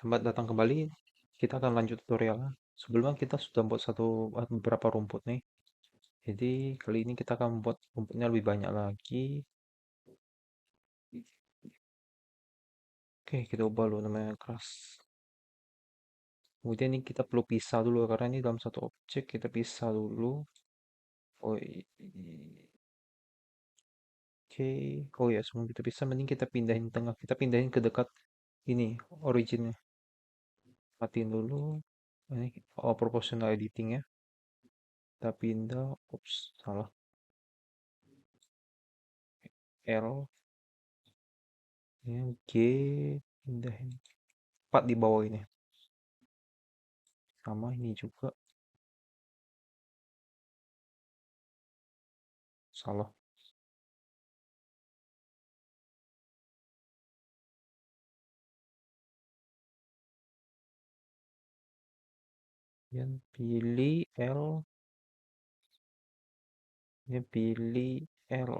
Selamat datang kembali. Kita akan lanjut tutorial. Sebelumnya kita sudah membuat beberapa rumput nih. Jadi kali ini kita akan membuat rumputnya lebih banyak lagi. Oke, kita ubah dulu namanya keras. Kemudian ini kita perlu pisah dulu karena ini dalam satu objek kita pisah dulu. Oh, oke. Oh ya, sebelum kita pisah, mending kita pindahin tengah. Kita pindahin ke dekat ini originnya. Matiin dulu. Ini proportional editing ya. Kita pindah. Ups, salah. L. Ini G. Pindahin. 4 di bawah ini. Sama ini juga. Salah. Kemudian pilih L. Kemudian pilih L.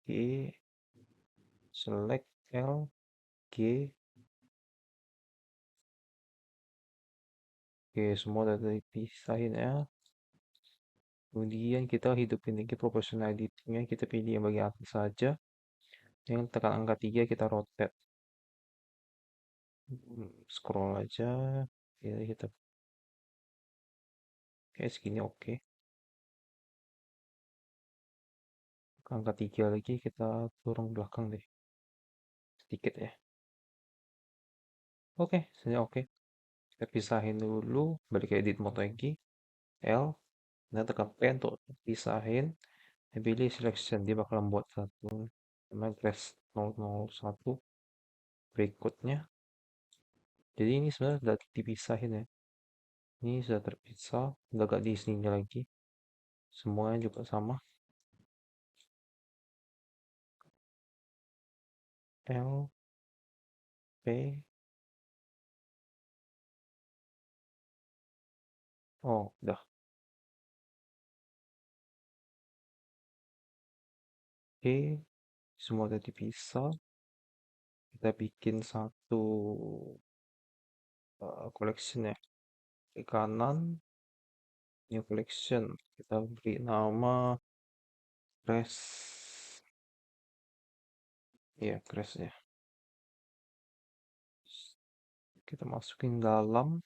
G. Select L. G. Oke, semua udah dipisahin ya. Kemudian kita hidupin lagi proportional editingnya. Kita pilih yang bagian atas saja. Yang tekan angka 3 kita rotate. Scroll aja. Ya, kita kayak segini oke. Angka 3 lagi kita turun belakang deh. Sedikit ya. Oke, sudah oke. Kita pisahin dulu. Balik ke edit mode lagi. L. Nah, tekan P untuk pisahin. Dan pilih selection. Dia bakal membuat satu namanya class 001 berikutnya. Jadi ini sebenarnya sudah dipisahin ya. Ini sudah terpisah. Udah gak di sini lagi. Semuanya juga sama. L. P. Oh, udah. Oke. Semua udah dipisah. Kita bikin satu collection ya. Ke kanan. New collection. Kita beri nama Crash. Ya, Crash ya. Kita masukin dalam.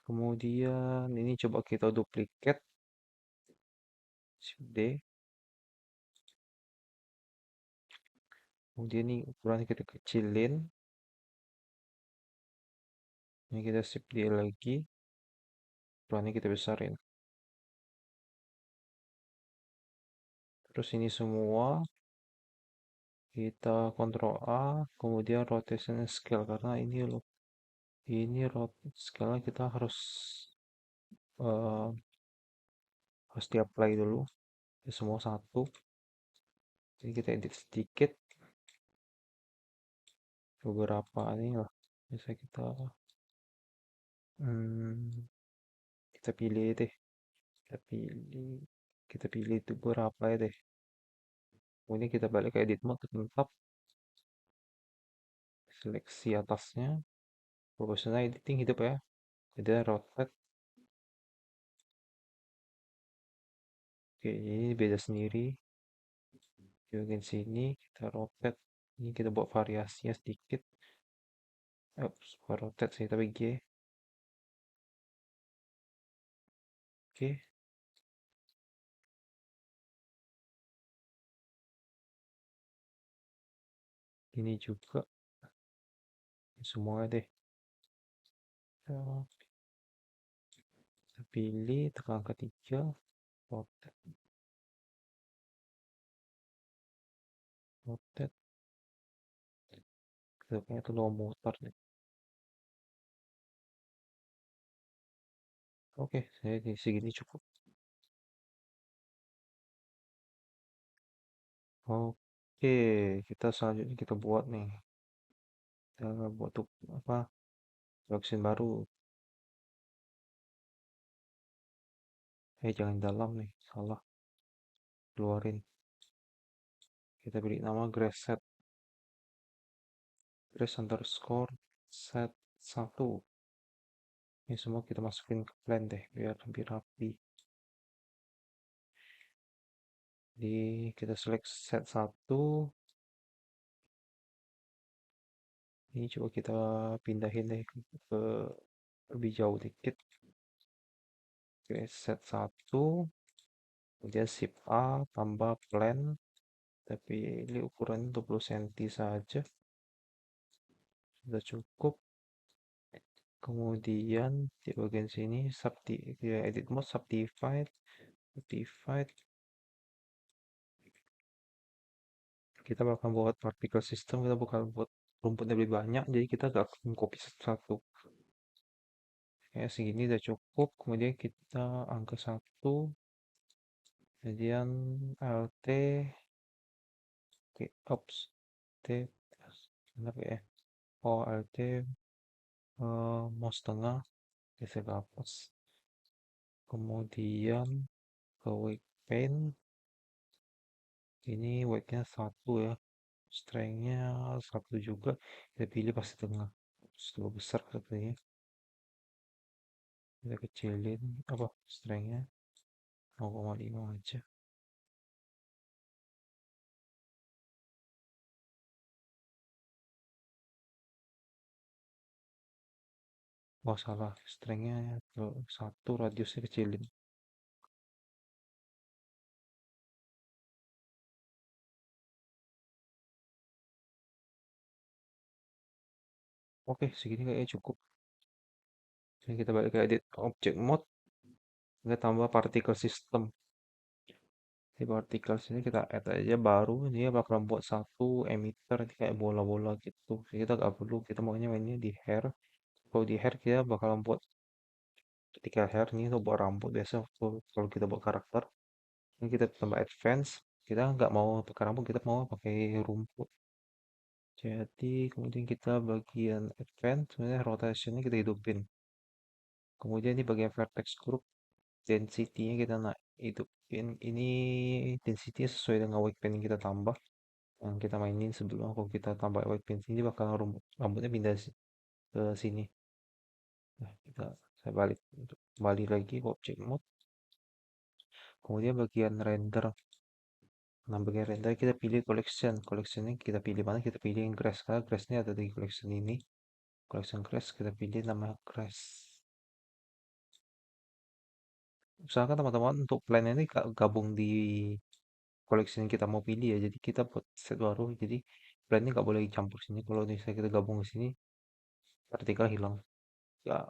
Kemudian ini coba kita duplicate. Shift D. Kemudian ini ukurannya kita kecilin. Ini kita shift D lagi. Ukurannya kita besarin. Terus ini semua kita Ctrl A, kemudian rotation scale karena ini loh. Ini scale kita uh, harus di-apply dulu. Ini semua satu. Jadi kita edit sedikit beberapa ini lah. Bisa hmm, kita pilih deh. Kita pilih itu berapa ya deh. Kemudian kita balik ke edit mode, tekan tab, seleksi atasnya, proportional editing hidup ya. Jadi rotate. Oke, ini beda sendiri. Di bagian sini kita rotate. Ini kita buat variasinya sedikit. Bukan rotate sih, tapi G. Oke, ini juga semua deh. Kita pilih, tekan angka 3, rotate, rotate. Kayaknya itu low motor deh. Oke, saya di segini cukup. Oke, kita selanjutnya kita buat nih. Kita buat tuh apa? Collection baru. Jangan dalam nih, salah. Keluarin. Kita beri nama grass set. Trace underscore set 1. Ini semua kita masukin ke plan deh biar lebih rapi. Jadi kita select set 1. Ini coba kita pindahin deh ke lebih jauh dikit. Oke, set 1. Kemudian shift A tambah plan. Tapi ini ukuran 20 cm saja. Sudah cukup. Kemudian di bagian sini ya, edit mode subdivide. Subdivide. Kita bakal buat particle system, kita bakal buat rumputnya lebih banyak, jadi kita gak akan copy satu-satu. Kayak segini udah cukup. Kemudian kita angka 1. Kemudian LT. Oke, ops. T. Benar ya? Oh, LT. Mouse tengah. Geser ke atas. Kemudian ke weight paint. Ini weightnya 1 ya. Strength-nya 1 juga. Kita pilih pasti tengah. Terlalu besar sepertinya. Kita kecilin apa strength-nya 0,5 aja. Oh salah, strength-nya ke 1, radiusnya kecilin. Oke, segini kayaknya cukup. Jadi kita balik ke edit object mode. Kita tambah particle system. Di particle sini kita add aja baru. Dia bakal buat satu emitter kayak bola-bola gitu. Jadi kita nggak perlu, kita maunya mainnya di hair. Kalau di hair kita bakal buat ketika hair ini untuk buat rambut biasa. Kalau kita buat karakter ini kita tambah advance. Kita nggak mau pakai rambut, kita mau pakai rumput. Jadi kemudian kita bagian advance, sebenarnya rotationnya kita hidupin. Kemudian di bagian vertex group, density-nya kita hidupin. Ini density sesuai dengan weight paint yang kita tambah. Yang kita mainin sebelum kalau kita tambah weight paint ini bakal rambutnya pindah ke sini. Nah, saya balik untuk kembali lagi ke object mode. Kemudian bagian render. Nah, bagian render kita pilih collection. Collectionnya kita pilih mana? Kita pilih yang grass. Karena grassnya ada di collection ini. Collection grass kita pilih nama grass. Usahakan teman-teman untuk plan ini gabung di collection yang kita mau pilih ya. Jadi kita buat set baru. Jadi plan ini nggak boleh campur sini. Kalau misalnya kita gabung ke sini, partikel hilang. Ya,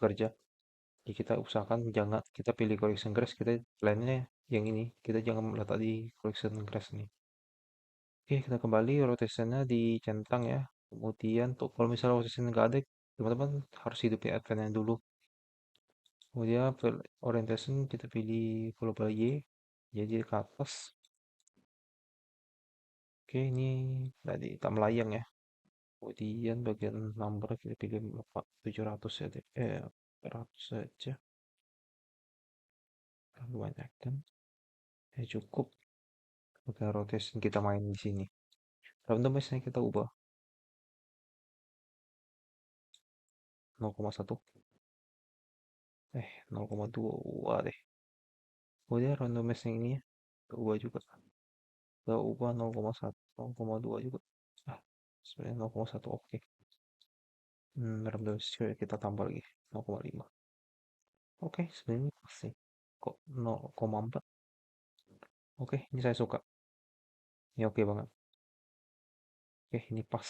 kerja. Jadi kita usahakan jangan kita pilih collection grass. Kita plannya yang ini. Kita jangan letak di collection grass ini. Oke, kita kembali rotationnya dicentang ya. Kemudian untuk kalau misalnya rotation nggak ada, teman-teman harus hidupin advance dulu. Kemudian orientation kita pilih global Y, jadi ke atas. Oke, ini tadi tak melayang ya. Kemudian bagian number kita pilih 700 ya, 400 saja. Terlalu banyak kan? Ya cukup. Bagian rotation kita main di sini. Randomnya kita ubah 0,1. 0,2 deh. Kemudian randomnya ini ya, kita ubah juga. Kita ubah 0,1, 0,2 juga. Ah, sebenarnya 0,1 oke. Randomnya kita tambah lagi 0,5. Oke, sebenarnya pas sih. Kok 0,4? Oke, ini saya suka. Ini oke banget. Oke, ini pas.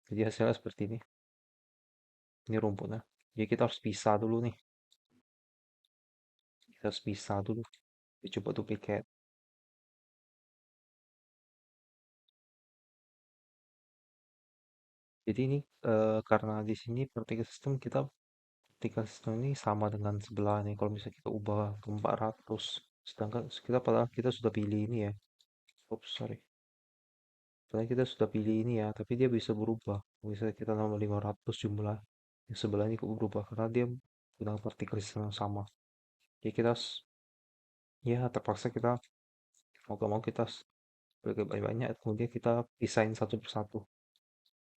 Jadi hasilnya seperti ini. Ini rumputnya. Jadi kita harus pisah dulu nih. Kita harus pisah dulu. Kita coba duplicate. Jadi ini karena di sini particle system kita particle system ini sama dengan sebelah nih. Kalau misalnya kita ubah ke 400, sedangkan padahal kita sudah pilih ini ya. Oops, sorry. Padahal kita sudah pilih ini ya, tapi dia bisa berubah. Misalnya kita nambah 500 jumlah yang sebelah ini kok berubah karena dia dengan partikel sistem yang sama. Jadi kita ya terpaksa kita mau gak mau kita bagi banyak-banyak kemudian kita pisahin satu persatu.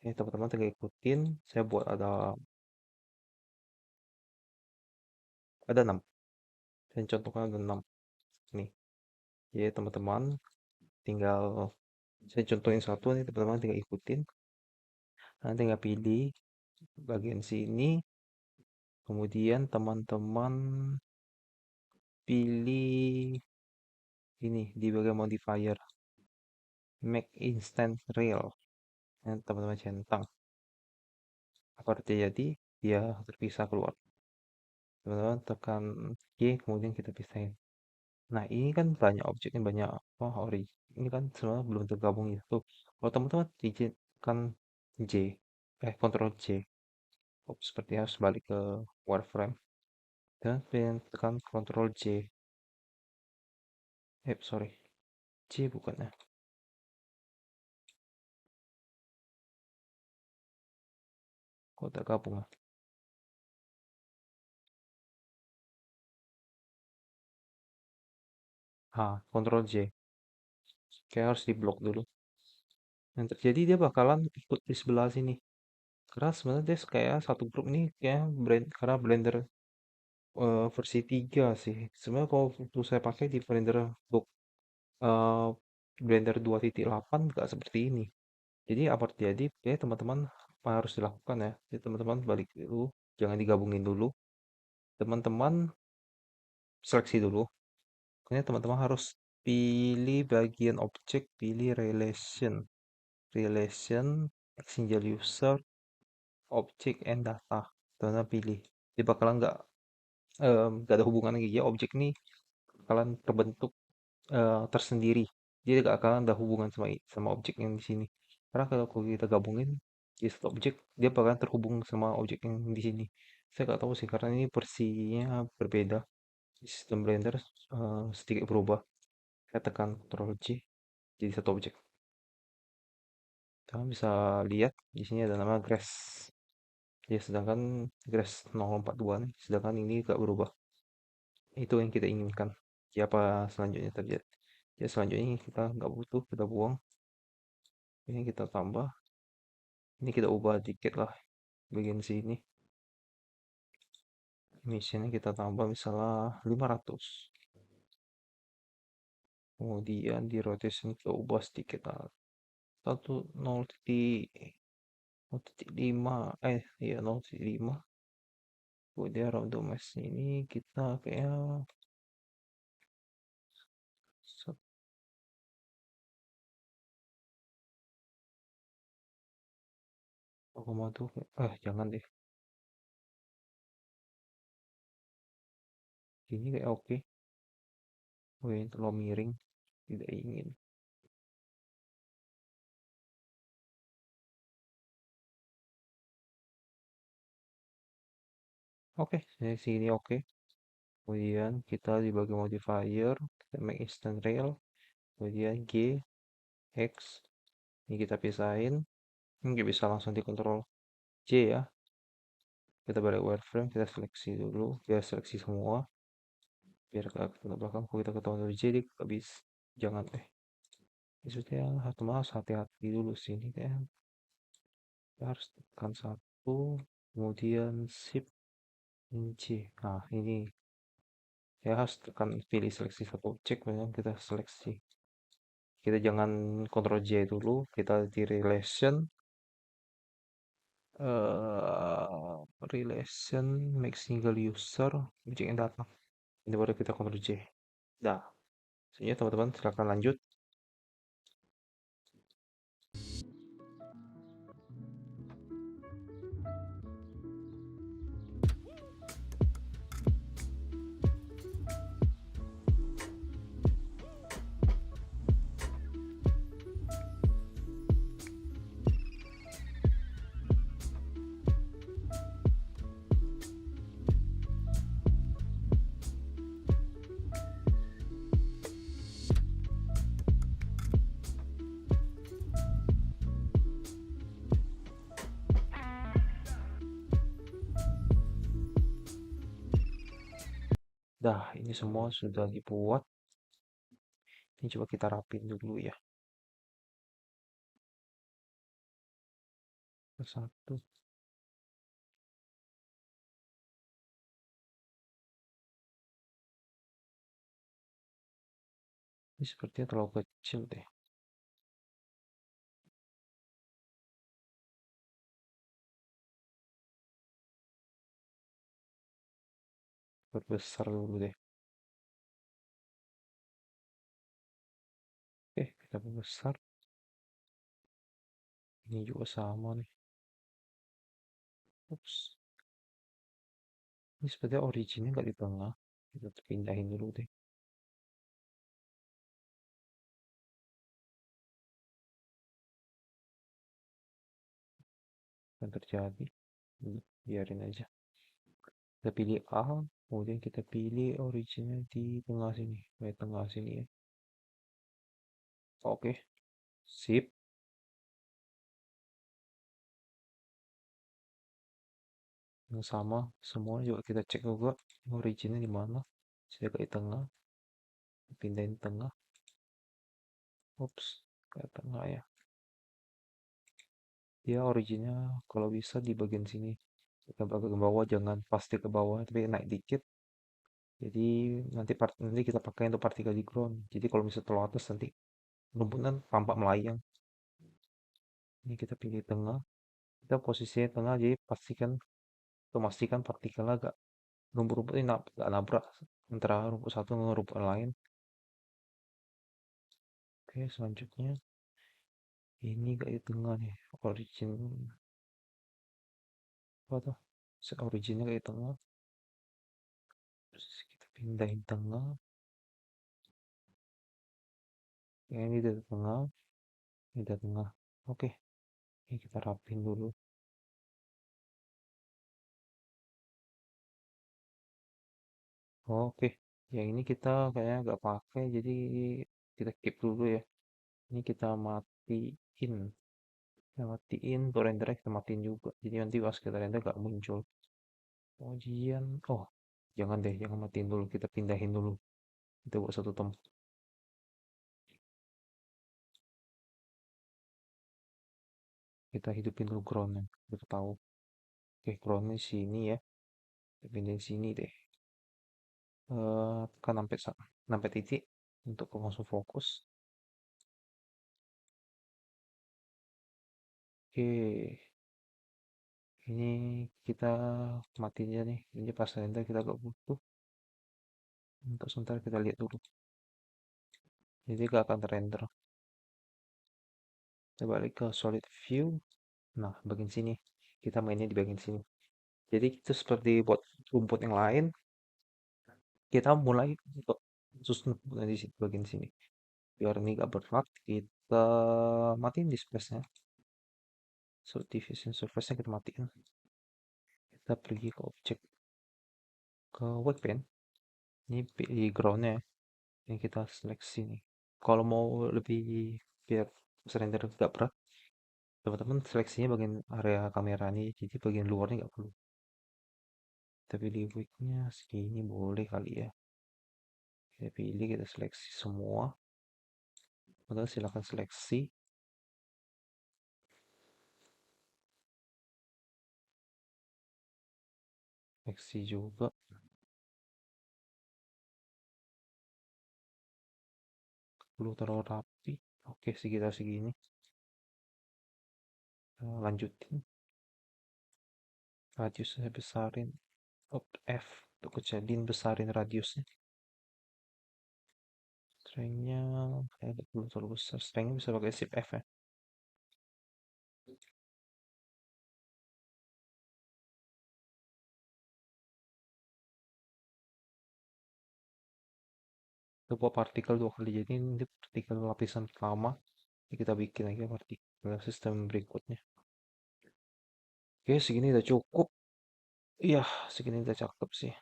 Teman-teman tinggal ikutin. Saya buat ada 6. Dan contohkan ada 6 nih. Jadi teman-teman tinggal saya contohin satu nih, teman-teman tinggal ikutin. Nanti tinggal pilih bagian sini. Kemudian teman-teman pilih ini di bagian modifier. Make instant real. Yang teman-teman centang. Apa terjadi? Dia terpisah keluar. Teman-teman tekan G, kemudian kita pisahin. Nah, ini kan banyak objeknya, banyak apa ori. Ini kan semua belum tergabung itu. Kalau teman-teman tekan J, Ctrl J, seperti harus balik ke wireframe dan pengen tekan Ctrl J. Sorry, J bukan ya. Kok tergabung ya? Ctrl J. Kayak harus diblok dulu. Yang terjadi dia bakalan ikut di sebelah sini. Karena sebenarnya dia kayak satu grup ini kayak karena Blender versi 3 sih. Sebenarnya kalau untuk saya pakai di Blender book eh, Blender 2.8 nggak seperti ini. Jadi apa terjadi? Ya teman-teman apa harus dilakukan ya? Jadi teman-teman balik dulu, jangan digabungin dulu. Teman-teman seleksi dulu. Kemudian teman-teman harus pilih bagian objek, pilih relation, relation, single user, object and data. Teman-teman pilih. Dia bakalan nggak ada hubungan lagi ya, objek ini bakalan terbentuk tersendiri. Dia gak akan ada hubungan sama objek yang di sini. Karena kalau kita gabungin di satu objek, dia bakalan terhubung sama objek yang di sini. Saya nggak tahu sih karena ini versinya berbeda. Sistem Blender sedikit berubah. Saya tekan Ctrl J jadi satu objek. Kalian bisa lihat di sini ada nama Grass. Ya, sedangkan Grass 042 nih, sedangkan ini gak berubah. Itu yang kita inginkan. Siapa selanjutnya terjadi? Ya selanjutnya kita nggak butuh, kita buang. Ini kita tambah. Ini kita ubah dikit lah bagian sini. Emisinya kita tambah misalnya 500. Kemudian di rotation kita ubah sedikit lah. 0,5 iya 0,5. Kemudian random mass ini kita kayak 1,2. Jangan deh. Ini kayak oke. Ini terlalu miring. Tidak ingin. Oke, sini oke. Kemudian kita di bagian modifier, kita make instant rail. Kemudian G, X. Ini kita pisahin. Ini bisa langsung dikontrol J ya. Kita balik wireframe, kita seleksi dulu. Kita seleksi semua. Biar ke belakang. Kalau kita ketahuan dari J, dia nggak bisa. Jangan maksudnya harus hati-hati dulu sini kan. Kita harus tekan satu. Kemudian shift J. Nah ini ya harus tekan pilih seleksi satu objek. Kemudian kita seleksi. Kita jangan Ctrl J dulu. Kita di relation. Relation make single user object and data. Ini baru kita Ctrl J. Dah. Sebenarnya teman-teman silakan lanjut. Dah, ini semua sudah dibuat. Ini coba kita rapin dulu ya. Satu. Ini sepertinya terlalu kecil deh. Perbesar dulu deh. Kita perbesar. Ini juga sama nih. Ups. Ini sepertinya originnya nggak di tengah. Kita pindahin dulu deh. Yang terjadi. Biarin aja. Kita pilih A. Kemudian kita pilih originnya di tengah sini. Di tengah sini ya. Oke. Sip. Yang sama. Semua juga kita cek juga. Originnya di mana. Saya ke tengah. Pindahin tengah. Ups. Ke tengah ya. Dia originnya kalau bisa di bagian sini. Kita ke bawah, jangan pasti ke bawah, tapi naik dikit. Jadi nanti kita pakai untuk partikel di ground. Jadi kalau misalnya terlalu atas nanti rumput kan tampak melayang. Ini kita pilih tengah. Kita posisinya tengah, jadi pastikan partikelnya agak rumput-rumput ini gak nabrak antara rumput satu dengan rumput lain. Oke, selanjutnya ini gak di tengah nih. Apa tuh? Originnya kayak di tengah. Terus kita pindahin tengah. Yang ini dari tengah. Ini dari tengah. Oke, ini kita rapin dulu. Oke, yang ini kita kayaknya nggak pakai, jadi kita keep dulu ya. Ini kita matiin. Kita matiin, untuk rendernya kita matiin juga. Jadi nanti pas kita render nggak muncul. Kemudian, jangan deh, jangan matiin dulu. Kita pindahin dulu. Kita buat satu tempat. Kita hidupin dulu groundnya. Kita tahu. Oke, groundnya sini ya. Kita pindahin sini deh. Tekan sampai titik untuk langsung fokus. Oke, ini kita matiin aja nih. Ini pas render kita gak butuh. Untuk sementara kita lihat dulu. Jadi gak akan render. Kita balik ke solid view. Nah, bagian sini. Kita mainnya di bagian sini. Jadi itu seperti buat rumput yang lain. Kita mulai untuk susun di bagian sini. Biar ini gak berat, kita matiin displace-nya. So, division surface-nya kita matiin. Kita pergi ke objek. Ke workbench. Ini pilih ground-nya. Ini kita seleksi nih. Kalau mau lebih biar render gak berat, teman-teman seleksinya bagian area kamera nih, jadi bagian luarnya nggak perlu. Kita pilih wignya segini boleh kali ya. Kita pilih, kita seleksi semua. Teman-teman silahkan seleksi. Seleksi juga. Perlu terlalu rapi. Oke, sekitar segini. Lanjutin. Radiusnya besarin. F untuk kejadian besarin radiusnya. Strength-nya kayak belum terlalu besar. Strength-nya bisa pakai shift F ya. Kita buat partikel 2 kali, jadi ini partikel lapisan pertama. Ini kita bikin lagi partikel sistem berikutnya. Oke, segini udah cukup. Iya, segini udah cakep sih.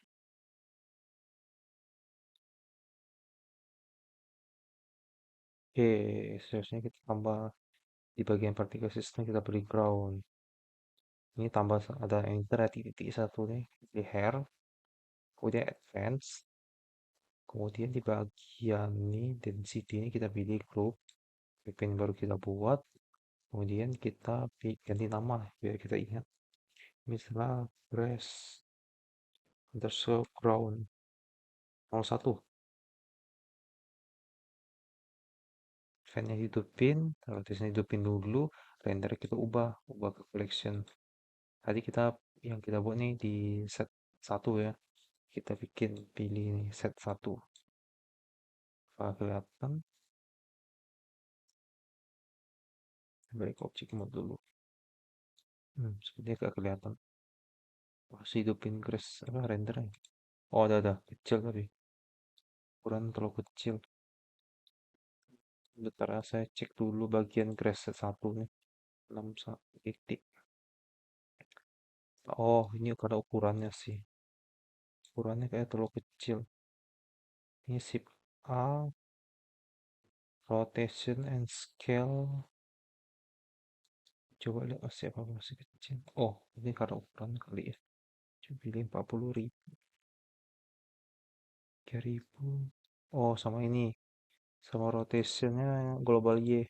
Oke, seharusnya kita tambah di bagian partikel sistem, kita beri ground. Ini tambah ada enter titik satu nih di hair, kemudian advance, kemudian di bagian ini density ini kita pilih group, baru kita buat. Kemudian kita ganti nama lah, biar kita ingat. Misalnya grass underscore ground 01. Fan-nya hidupin, rotation hidupin dulu, render kita ubah ke collection. Tadi yang kita buat nih di set 1 ya. Kita pilih nih set 1. Apakah kelihatan? Balik ke object mode dulu. Sepertinya gak kelihatan. Masih hidupin grass apa rendernya. Oh, ada kecil tapi ukuran terlalu kecil. Bentar ya, saya cek dulu bagian grass set 1 nih. 61 titik. Oh, ini karena ukurannya sih. Ukurannya kayak terlalu kecil. Ini shift A, rotation and scale. Coba lihat apa masih kecil. Oh, ini karena ukuran kali ya. Coba pilih 40.000, 3.000. Oh, sama ini. Sama rotationnya global Y.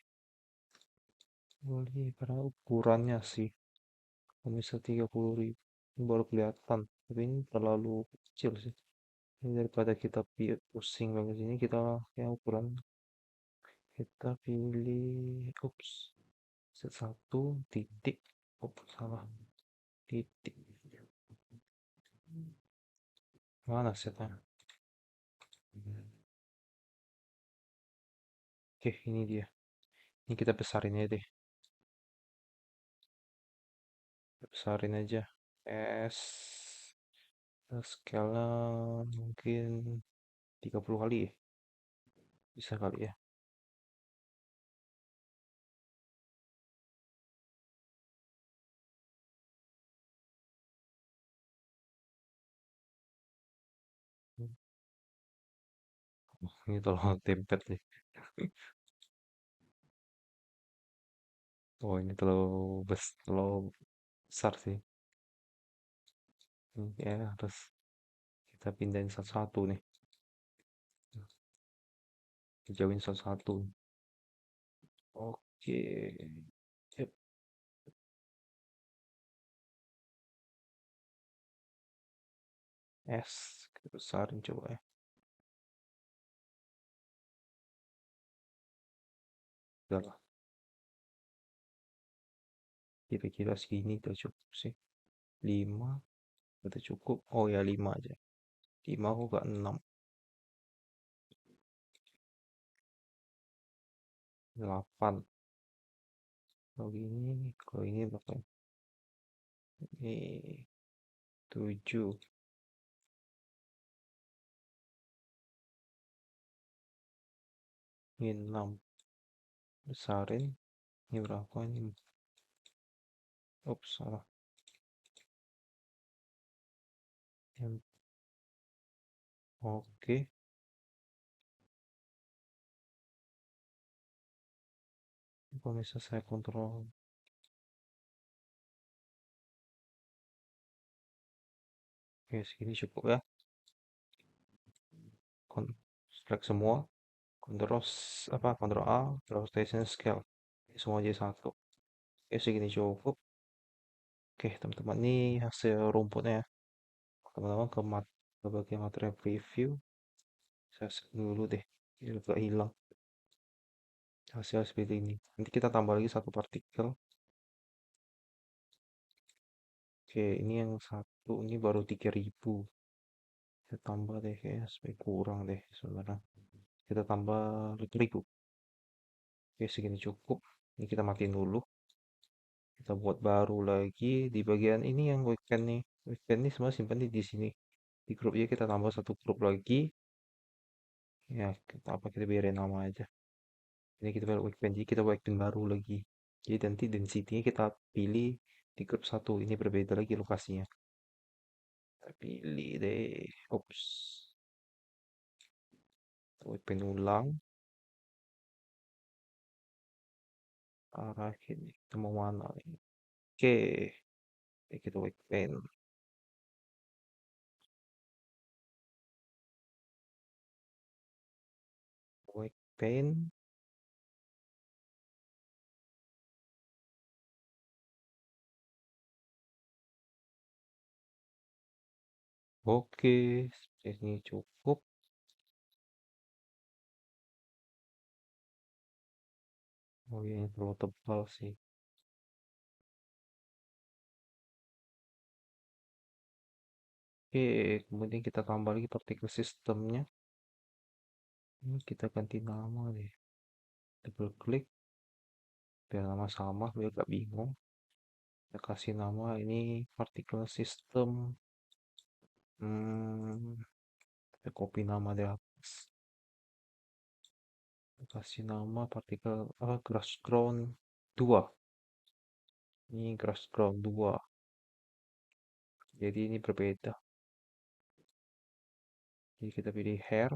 Global Y karena ukurannya sih. Kalau bisa 30.000. Ini baru kelihatan. Tapi ini terlalu kecil sih. Ini daripada kita pusing banget sini, kita yang ukuran kita pilih, set 1 titik, salah, titik, mana setnya? Oke, ini dia. Ini kita besarin aja deh, kita besarin aja. S, scale mungkin 30 kali ya, bisa kali ya. Oh, ini terlalu template nih. Oh, ini terlalu besar sih. Ini ya harus kita pindahin satu-satu nih. Jauhin satu-satu. Oke. Yep. S, kita besarin coba ya. Udah lah, kira-kira segini udah cukup sih. 5, udah cukup. Oh ya, 5 aja. 5 kok gak 6. 8. Kalau ini berapa? Ini 7. Ini 6. Besarin. Ini berapa ini? Ups, salah. Oke. Kalau bisa saya kontrol. Oke, segini cukup ya. Select semua. Control Control A, rotation scale. Semua jadi satu. Oke, segini cukup. Oke, teman-teman, ini hasil rumputnya. Teman-teman ke bagian material preview. Saya set dulu deh. Ini agak hilang. Hasil seperti ini. Nanti kita tambah lagi satu partikel. Oke, ini yang satu. Ini baru 3.000. Kita tambah deh kayaknya supaya kurang deh sebenarnya. Kita tambah 5.000. Oke, segini cukup. Ini kita matiin dulu. Kita buat baru lagi di bagian ini yang weekend nih. Weekend nih semua simpan di sini. Di grupnya kita tambah satu grup lagi. Ya, kita biarin nama aja. Ini kita buat weekend, jadi kita buat weekend baru lagi. Jadi nanti density-nya kita pilih di grup satu. Ini berbeda lagi lokasinya. Kita pilih deh. Oops. Weekend ulang. Arahin. Kita mau mana nih? Oke. Kita weekend. Weekend. Oke, ini cukup. Oh iya, ini terlalu tebal sih. Oke, kemudian kita tambah lagi partikel sistemnya. Ini kita ganti nama deh. Double klik, biar nama sama, biar gak bingung. Kita kasih nama ini partikel sistem. Kita copy nama dari atas. Kita kasih nama partikel grass ground 2. Ini grass ground 2. Jadi ini berbeda. Jadi kita pilih hair,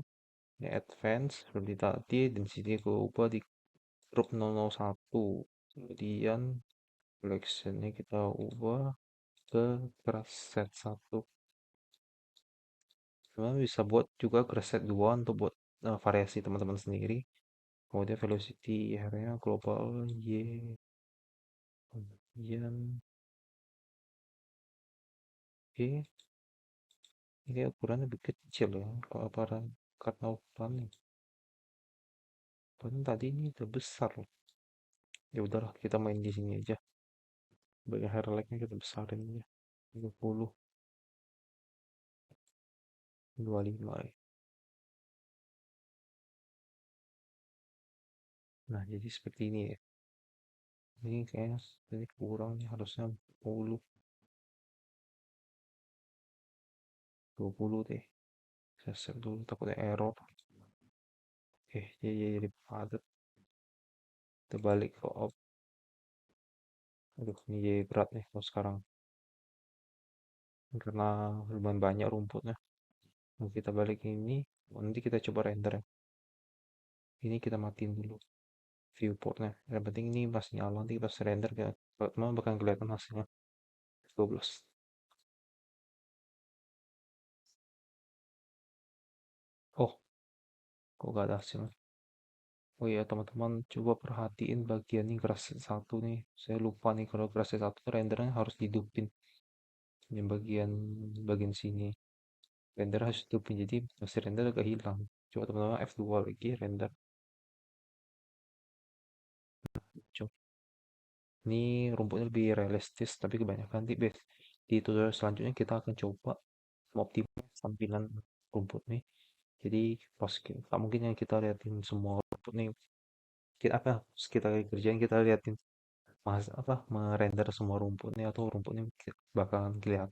ini advance seperti tadi, dan sini aku ubah di group 001. Kemudian collectionnya kita ubah ke grass set 1. Sebenarnya bisa buat juga grass set 2 untuk buat variasi teman-teman sendiri. Kemudian velocity area global y, kemudian y, ini ukurannya lebih kecil ya kalau karena ukuran nih. Padahal tadi ini udah besar loh. Ya udahlah, kita main di sini aja. Sebagai highlightnya kita besarin aja. 30, 25 ya. Nah, jadi seperti ini ya. Ini kayaknya ini kurang nih, harusnya 10, 20 deh. Saya save dulu, takutnya error. Oke, jadi padat. Kita balik ke aduh, ini jadi berat nih kalau sekarang. Karena lumayan banyak rumputnya. Nah, kita balik ini, nanti kita coba render ya. Ini kita matiin dulu viewportnya. Yang penting ini masih nyala, nanti pas render ya, memang bakal kelihatan hasilnya. 12. Oh, kok gak ada hasil? Oh iya teman-teman, coba perhatiin bagian ini grass satu nih. Saya lupa nih kalau grass satu rendernya harus dihidupin. Yang bagian bagian sini render harus dihidupin, jadi hasil render agak hilang. Coba teman-teman F2 lagi render. Coba. Ini rumputnya lebih realistis, tapi kebanyakan di tutorial selanjutnya kita akan coba mengoptimalkan tampilan rumput nih. Jadi pas kita mungkin yang kita liatin semua rumput nih, kita apa kita kerjain, kita liatin mas apa merender semua rumputnya, atau rumputnya bakalan kelihatan,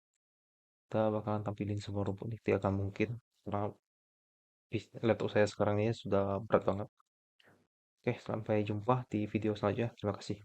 kita bakalan tampilin semua rumput nih, tidak akan mungkin karena laptop saya sekarang ini sudah berat banget. Oke, sampai jumpa di video selanjutnya, terima kasih.